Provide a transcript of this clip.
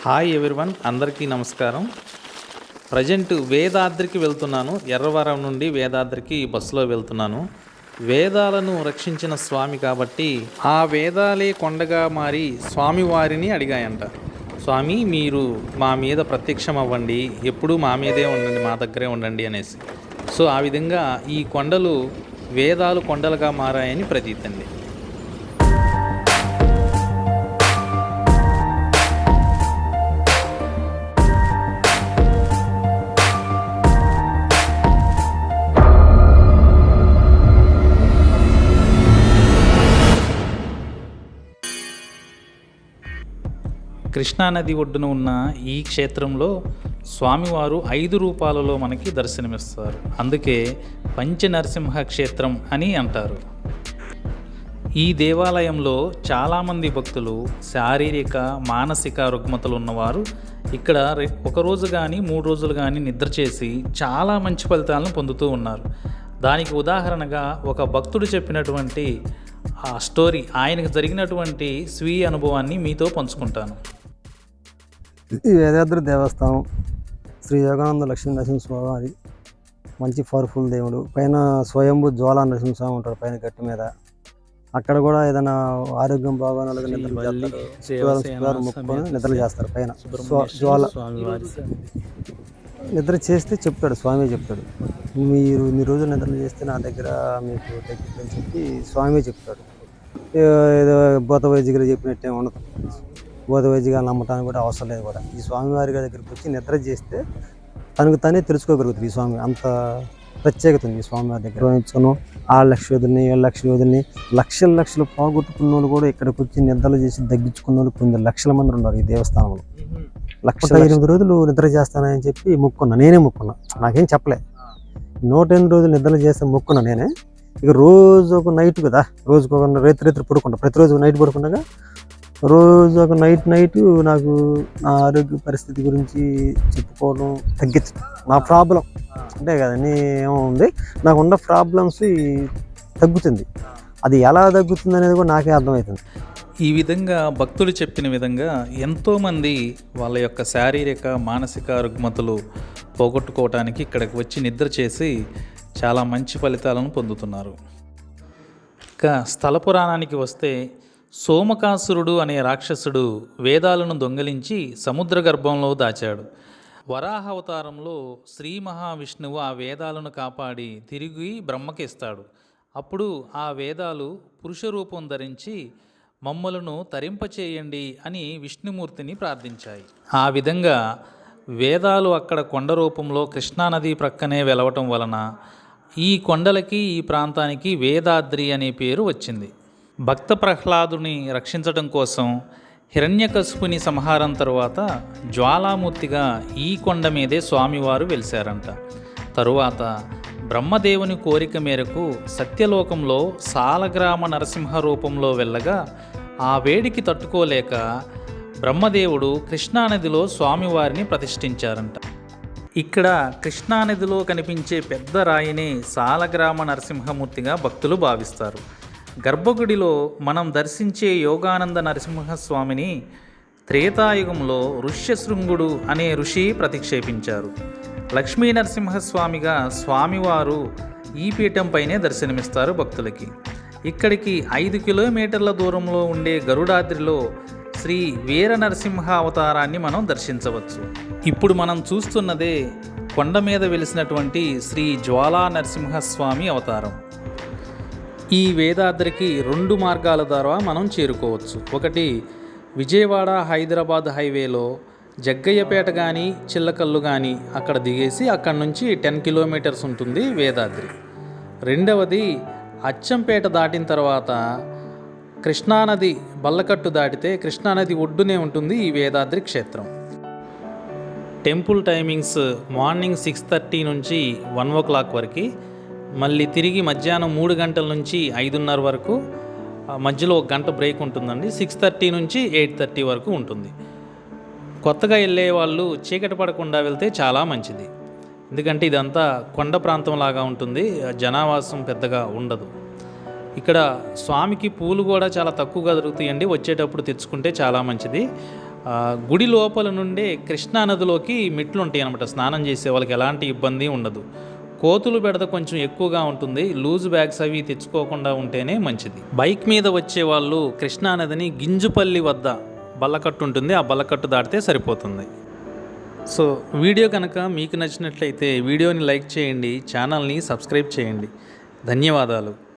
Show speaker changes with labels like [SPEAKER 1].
[SPEAKER 1] Hi everyone, అందరికీ నమస్కారం. Present వేదాద్రికి వెళ్తున్నాను. ఎర్రవరం నుండి వేదాద్రికి బస్సులో వెళ్తున్నాను. వేదాలను రక్షించిన స్వామి కాబట్టి ఆ వేదాలే కొండగా మారి స్వామివారిని అడిగాయంట. స్వామి, మీరు మా మీద ప్రత్యక్షం అవ్వండి, ఎప్పుడూ మా మీదే ఉండండి, మా దగ్గరే ఉండండి అనేసి. సో ఆ విధంగా ఈ కొండలు వేదాలు కొండలుగా మారాయని ప్రతీతండి. కృష్ణానది ఒడ్డున ఉన్న ఈ క్షేత్రంలో స్వామివారు 5 రూపాలలో మనకి దర్శనమిస్తారు. అందుకే పంచనరసింహ క్షేత్రం అని అంటారు. ఈ దేవాలయంలో చాలామంది భక్తులు శారీరక మానసిక రుగ్మతలు ఉన్నవారు ఇక్కడ ఒకరోజు కానీ 3 రోజులు కానీ నిద్ర చేసి చాలా మంచి ఫలితాలను పొందుతూ ఉన్నారు. దానికి ఉదాహరణగా ఒక భక్తుడు చెప్పినటువంటి ఆ స్టోరీ, ఆయనకు జరిగినటువంటి స్వీయ అనుభవాన్ని మీతో పంచుకుంటాను.
[SPEAKER 2] ఈ వేదాద్రి దేవస్థానం శ్రీ యోగానంద లక్ష్మీ నరసింహస్వామి మంచి పవర్ఫుల్ దేవుడు. పైన స్వయంభూ జ్వాలా నరసింహస్వామి ఉంటాడు పైన గట్టి మీద. అక్కడ కూడా ఏదైనా ఆరోగ్యం బాగోనాలుగా నిద్రలు చేస్తారు పైన జ్వాల నిద్ర చేస్తే చెప్తాడు స్వామి, చెప్తాడు మీరు ఇన్ని రోజులు నిద్రలు చేస్తే నా దగ్గర మీకు తగ్గిద్దని చెప్పి స్వామి చెప్తాడు. ఏదో భూత వైద్యులు చెప్పినట్టే ఉండదు. భూత వైద్యులు నమ్మటానికి కూడా అవసరం లేదు కూడా. ఈ స్వామివారి దగ్గరికి వచ్చి నిద్ర చేస్తే తనకు తనే తెలుసుకోగలుగుతుంది. ఈ స్వామి అంత ప్రత్యేకత ఉంది. ఈ స్వామివారి దగ్గర ఉంచుకున్నాం 6 లక్ష యోధుల్ని 7 లక్షల యోధుల్ని లక్షలు పోగొట్టుకున్న వాళ్ళు కూడా ఇక్కడికి వచ్చి నిద్రలు చేసి తగ్గించుకున్న వాళ్ళు కొన్ని లక్షల మంది ఉన్నారు ఈ దేవస్థానంలో. 108 రోజులు నిద్ర చేస్తానని చెప్పి మొక్కున్నా, నేనే మొక్కున్నా, నాకేం చెప్పలే. 108 రోజులు నిద్రలు చేస్తే మొక్కున్నా నేనే. ఇక రోజు ఒక నైట్ కదా, రోజుకు ఒక రేత్రి పడుకుంటా, ప్రతిరోజు నైట్ పడుకుండగా రోజు ఒక నైట్ నాకు నా ఆరోగ్య పరిస్థితి గురించి చెప్పుకోవడం తగ్గించడం. నా ప్రాబ్లం అంటే కదండి ఏముంది, నాకు ఉన్న ప్రాబ్లమ్స్ తగ్గుతుంది. అది ఎలా తగ్గుతుంది అనేది కూడా నాకే అర్థమవుతుంది.
[SPEAKER 1] ఈ విధంగా భక్తులు చెప్పిన విధంగా ఎంతోమంది వాళ్ళ యొక్క శారీరక మానసిక రుగ్మతలు పోగొట్టుకోవటానికి ఇక్కడికి వచ్చి నిద్ర చేసి చాలా మంచి ఫలితాలను పొందుతున్నారు. ఇక స్థల పురాణానికి వస్తే, సోమకాసురుడు అనే రాక్షసుడు వేదాలను దొంగిలించి సముద్ర గర్భంలో దాచాడు. వరాహ అవతారంలో శ్రీ మహావిష్ణువు ఆ వేదాలను కాపాడి తిరిగి బ్రహ్మకిస్తాడు. అప్పుడు ఆ వేదాలు పురుష రూపం ధరించి మమ్మలను తరింపచేయండి అని విష్ణుమూర్తిని ప్రార్థించాయి. ఆ విధంగా వేదాలు అక్కడ కొండ రూపంలో కృష్ణానది ప్రక్కనే వెలవటం వలన ఈ కొండలకి ఈ ప్రాంతానికి వేదాద్రి అనే పేరు వచ్చింది. భక్త ప్రహ్లాదుని రక్షించడం కోసం హిరణ్యకశిపుని సంహారం తరువాత జ్వాలామూర్తిగా ఈ కొండ మీదే స్వామివారు వెలిశారంట. తరువాత బ్రహ్మదేవుని కోరిక మేరకు సత్యలోకంలో సాలగ్రామ నరసింహ రూపంలో వెళ్ళగా ఆ వేడికి తట్టుకోలేక బ్రహ్మదేవుడు కృష్ణానదిలో స్వామివారిని ప్రతిష్ఠించారంట. ఇక్కడ కృష్ణానదిలో కనిపించే పెద్ద రాయిని సాలగ్రామ నరసింహమూర్తిగా భక్తులు భావిస్తారు. గర్భగుడిలో మనం దర్శించే యోగానంద నరసింహస్వామిని త్రేతాయుగంలో ఋష్యశృంగుడు అనే ఋషి ప్రతిక్షేపించారు. లక్ష్మీ నరసింహస్వామిగా స్వామివారు ఈ పీఠంపైనే దర్శనమిస్తారు భక్తులకి. ఇక్కడికి 5 కిలోమీటర్ల దూరంలో ఉండే గరుడాద్రిలో శ్రీ వీర నరసింహ అవతారాన్ని మనం దర్శించవచ్చు. ఇప్పుడు మనం చూస్తున్నదే కొండ మీద వెలిసినటువంటి శ్రీ జ్వాలా నరసింహస్వామి అవతారం. ఈ వేదాద్రికి 2 మార్గాల ద్వారా మనం చేరుకోవచ్చు. ఒకటి, విజయవాడ హైదరాబాద్ హైవేలో జగ్గయ్యపేట కానీ చిల్లకల్లు కానీ అక్కడ దిగేసి అక్కడి నుంచి 10 కిలోమీటర్స్ ఉంటుంది వేదాద్రి. రెండవది, అచ్చంపేట దాటిన తర్వాత కృష్ణానది బల్లకట్టు దాటితే కృష్ణానది ఒడ్డునే ఉంటుంది ఈ వేదాద్రి క్షేత్రం. టెంపుల్ టైమింగ్స్ మార్నింగ్ 6:30 నుంచి 1 o'clock వరకు, మళ్ళీ తిరిగి మధ్యాహ్నం 3 గంటల నుంచి 5:30 వరకు, మధ్యలో 1 గంట బ్రేక్ ఉంటుందండి. 6:30 నుంచి 8:30 వరకు ఉంటుంది. కొత్తగా వెళ్ళే వాళ్ళు చీకటి పడకుండా వెళ్తే చాలా మంచిది. ఎందుకంటే ఇదంతా కొండ ప్రాంతం లాగా ఉంటుంది, జనావాసం పెద్దగా ఉండదు. ఇక్కడ స్వామికి పూలు కూడా చాలా తక్కువగా దొరుకుతాయండి. వచ్చేటప్పుడు తెచ్చుకుంటే చాలా మంచిది. గుడి లోపల నుండే కృష్ణానదిలోకి మెట్లు ఉంటాయి అన్నమాట. స్నానం చేసే వాళ్ళకి ఎలాంటి ఇబ్బంది ఉండదు. కోతులు బెడద కొంచెం ఎక్కువగా ఉంటుంది. లూజ్ బ్యాగ్స్ అవి తెచ్చుకోకుండా ఉంటేనే మంచిది. బైక్ మీద వచ్చే వాళ్ళు కృష్ణానదిని గింజుపల్లి వద్ద బల్లకట్టు ఉంటుంది, ఆ బల్లకట్టు దాటితే సరిపోతుంది. సో వీడియో కనుక మీకు నచ్చినట్లయితే వీడియోని లైక్ చేయండి, ఛానల్ని సబ్స్క్రైబ్ చేయండి. ధన్యవాదాలు.